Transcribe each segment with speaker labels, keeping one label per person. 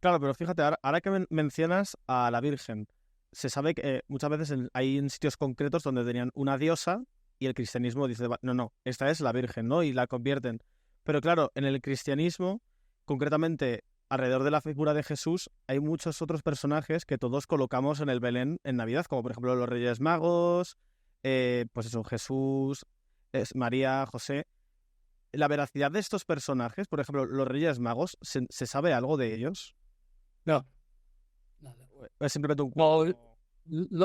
Speaker 1: Claro, pero fíjate, ahora que mencionas a la Virgen, se sabe que muchas veces hay en sitios concretos donde tenían una diosa y el cristianismo dice, no, no, esta es la Virgen, ¿no? Y la convierten. Pero claro, en el cristianismo, concretamente alrededor de la figura de Jesús, hay muchos otros personajes que todos colocamos en el Belén en Navidad, como por ejemplo los Reyes Magos, pues eso, Jesús, María, José. La veracidad de estos personajes, por ejemplo, los Reyes Magos, ¿se sabe algo de ellos?
Speaker 2: No, nada.
Speaker 1: Es simplemente un
Speaker 2: No,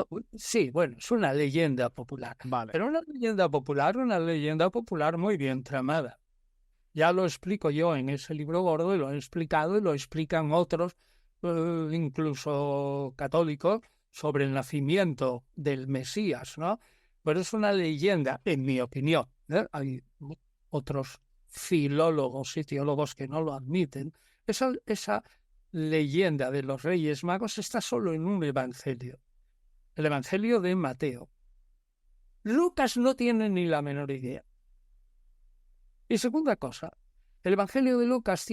Speaker 1: cuento.
Speaker 2: sí, bueno, es una leyenda popular,
Speaker 1: Vale.
Speaker 2: pero una leyenda popular muy bien tramada. Ya lo explico yo en ese libro gordo y lo he explicado y lo explican otros, incluso católicos, sobre el nacimiento del Mesías, ¿no? Pero es una leyenda, en mi opinión, ¿eh? Hay otros filólogos y teólogos que no lo admiten. Esa leyenda de los Reyes Magos está solo en un evangelio, el Evangelio de Mateo. Lucas no tiene ni la menor idea. Y segunda cosa, el Evangelio de Lucas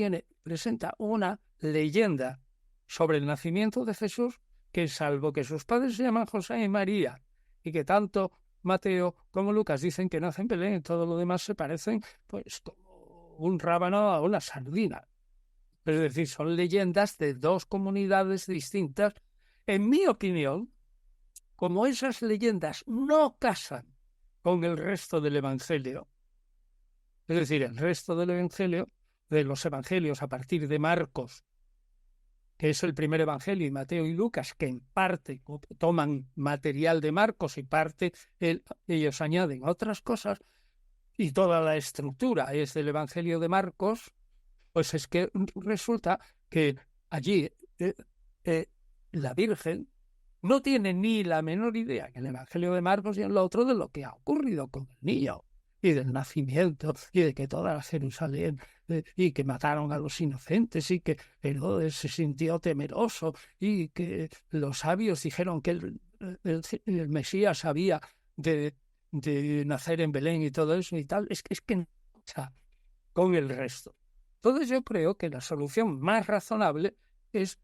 Speaker 2: presenta una leyenda sobre el nacimiento de Jesús que, salvo que sus padres se llaman José y María, y que tanto Mateo como Lucas dicen que nace en Belén, todo lo demás se parecen pues como un rábano a una sardina. Es decir, son leyendas de dos comunidades distintas. En mi opinión, como esas leyendas no casan con el resto del Evangelio, es decir, el resto del Evangelio, de los Evangelios a partir de Marcos, que es el primer Evangelio, y Mateo y Lucas, que en parte toman material de Marcos y parte ellos añaden otras cosas, y toda la estructura es del Evangelio de Marcos, pues es que resulta que allí eh, la Virgen no tiene ni la menor idea en el Evangelio de Marcos y en lo otro de lo que ha ocurrido con el niño y del nacimiento y de que toda la Jerusalén y que mataron a los inocentes y que Herodes se sintió temeroso y que los sabios dijeron que el Mesías había de nacer en Belén y todo eso y tal. Es que no pasa con el resto. Entonces yo creo que la solución más razonable es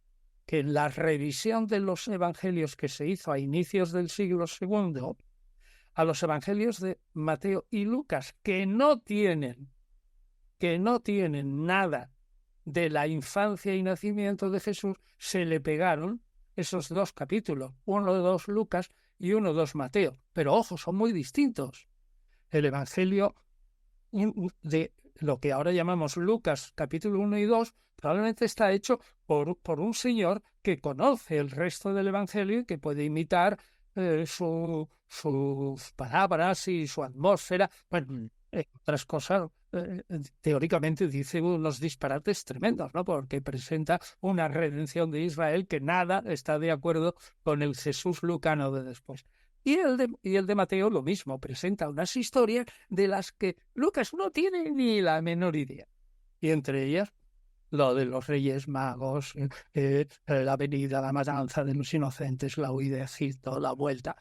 Speaker 2: que la revisión de los evangelios que se hizo a inicios del siglo II, a los evangelios de Mateo y Lucas, que no tienen nada de la infancia y nacimiento de Jesús, se le pegaron esos dos capítulos, uno de 2 Lucas y uno de 2 Mateo. Pero ojo, son muy distintos. El evangelio de lo que ahora llamamos Lucas capítulo 1 y 2 probablemente está hecho por un señor que conoce el resto del Evangelio y que puede imitar sus palabras y su atmósfera. Bueno, otras cosas, teóricamente dice unos disparates tremendos, ¿no? Porque presenta una redención de Israel que nada está de acuerdo con el Jesús lucano de después. Y el de Mateo lo mismo, presenta unas historias de las que Lucas no tiene ni la menor idea. Y entre ellas, lo de los Reyes Magos, la venida, la matanza de los inocentes, la huida de Egipto, la vuelta.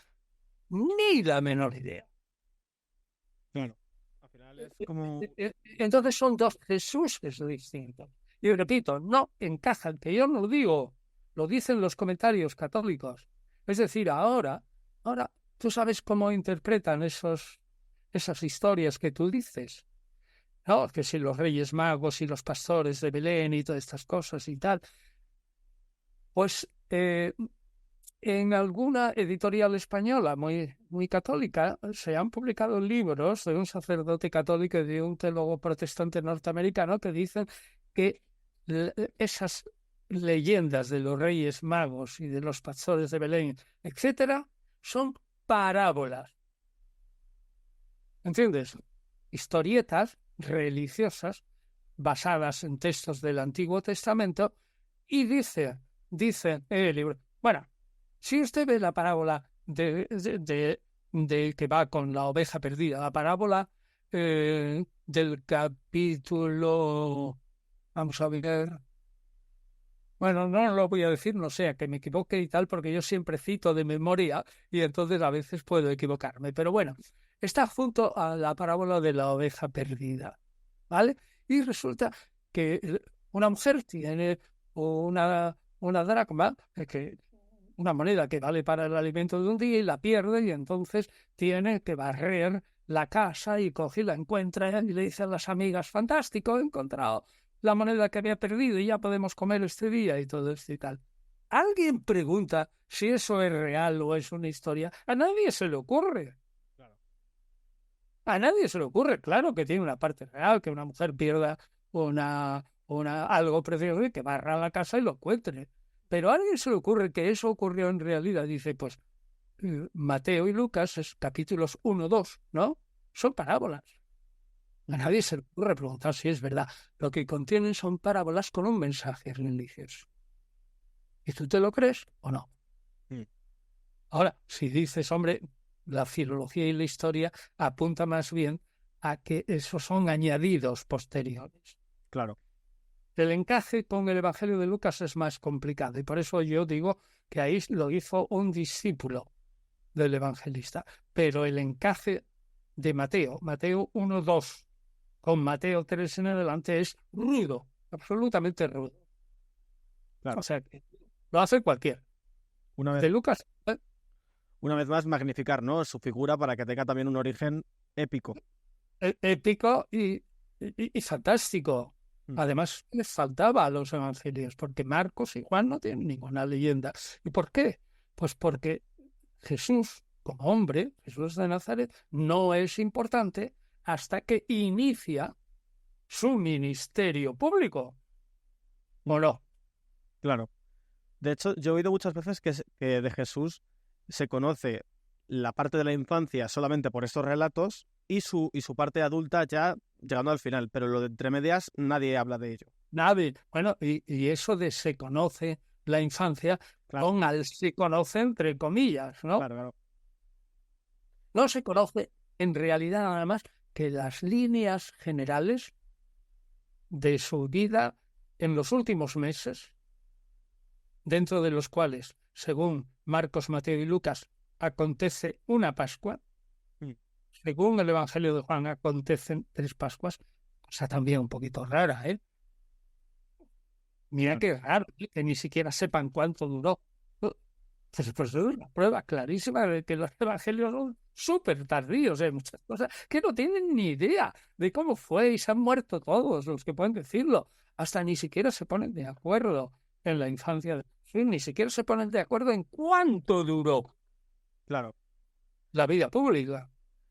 Speaker 2: Ni la menor idea.
Speaker 1: Claro. Al final es como...
Speaker 2: Entonces son dos Jesuses distintos. Y repito, no encajan, que yo no lo digo, lo dicen los comentarios católicos. Es decir, ahora tú sabes cómo interpretan esas historias que tú dices, ¿no? Que si los Reyes Magos y los pastores de Belén y todas estas cosas y tal. Pues en alguna editorial española muy, muy católica se han publicado libros de un sacerdote católico y de un teólogo protestante norteamericano que dicen que esas leyendas de los Reyes Magos y de los pastores de Belén, etcétera, son parábolas. ¿Entiendes? Historietas religiosas basadas en textos del Antiguo Testamento y dice el libro, bueno, si usted ve la parábola de que va con la oveja perdida, la parábola del capítulo, vamos a ver, bueno, no lo voy a decir, no sea que me equivoque y tal, porque yo siempre cito de memoria y entonces a veces puedo equivocarme. Pero bueno, está junto a la parábola de la oveja perdida, ¿vale? Y resulta que una mujer tiene una dracma, una moneda que vale para el alimento de un día, y la pierde, y entonces tiene que barrer la casa y coge y la encuentra y le dice a las amigas: fantástico, he encontrado la moneda que había perdido y ya podemos comer este día y todo esto y tal. ¿Alguien pregunta si eso es real o es una historia? A nadie se le ocurre.
Speaker 1: Claro.
Speaker 2: A nadie se le ocurre. Claro que tiene una parte real, que una mujer pierda algo precioso y que barra la casa y lo encuentre. Pero a alguien se le ocurre que eso ocurrió en realidad. Dice, pues, Mateo y Lucas, capítulos 1, 2, ¿no? Son parábolas. A nadie se le ocurre preguntar si es verdad. Lo que contienen son parábolas con un mensaje religioso. ¿Y tú te lo crees o no?
Speaker 1: Mm.
Speaker 2: Ahora, si dices, hombre, la filología y la historia apunta más bien a que esos son añadidos posteriores.
Speaker 1: Claro.
Speaker 2: El encaje con el Evangelio de Lucas es más complicado, y por eso yo digo que ahí lo hizo un discípulo del evangelista. Pero el encaje de Mateo 1:2, con Mateo 3 en adelante, es rudo, absolutamente rudo.
Speaker 1: Claro.
Speaker 2: O sea, que lo hace cualquiera.
Speaker 1: Una
Speaker 2: De Lucas,
Speaker 1: vez más magnificar, ¿no?, su figura para que tenga también un origen épico.
Speaker 2: épico y fantástico.
Speaker 1: Mm.
Speaker 2: Además, les faltaba a los evangelios, porque Marcos y Juan no tienen ninguna leyenda. ¿Y por qué? Pues porque Jesús, como hombre, Jesús de Nazaret, no es importante hasta que inicia su ministerio público. ¿O no?
Speaker 1: Claro. De hecho, yo he oído muchas veces que de Jesús se conoce la parte de la infancia solamente por estos relatos y su parte adulta ya llegando al final, pero lo de entre medias nadie habla de ello.
Speaker 2: Nadie. Bueno, y eso de se conoce la infancia,
Speaker 1: Claro.
Speaker 2: con al se conoce entre comillas, ¿no?
Speaker 1: Claro, claro.
Speaker 2: No se conoce en realidad nada más que las líneas generales de su vida en los últimos meses, dentro de los cuales, según Marcos, Mateo y Lucas, acontece una Pascua.
Speaker 1: Mm.
Speaker 2: Según el Evangelio de Juan, acontecen 3 Pascuas, cosa también un poquito rara, ¿eh? Mira qué raro, que ni siquiera sepan cuánto duró. Pues es una prueba clarísima de que los evangelios son súper tardíos en muchas cosas, que no tienen ni idea de cómo fue, y se han muerto todos los que pueden decirlo. Hasta ni siquiera se ponen de acuerdo en la infancia de Jesús, ni siquiera se ponen de acuerdo en cuánto duró
Speaker 1: Claro.
Speaker 2: la vida pública.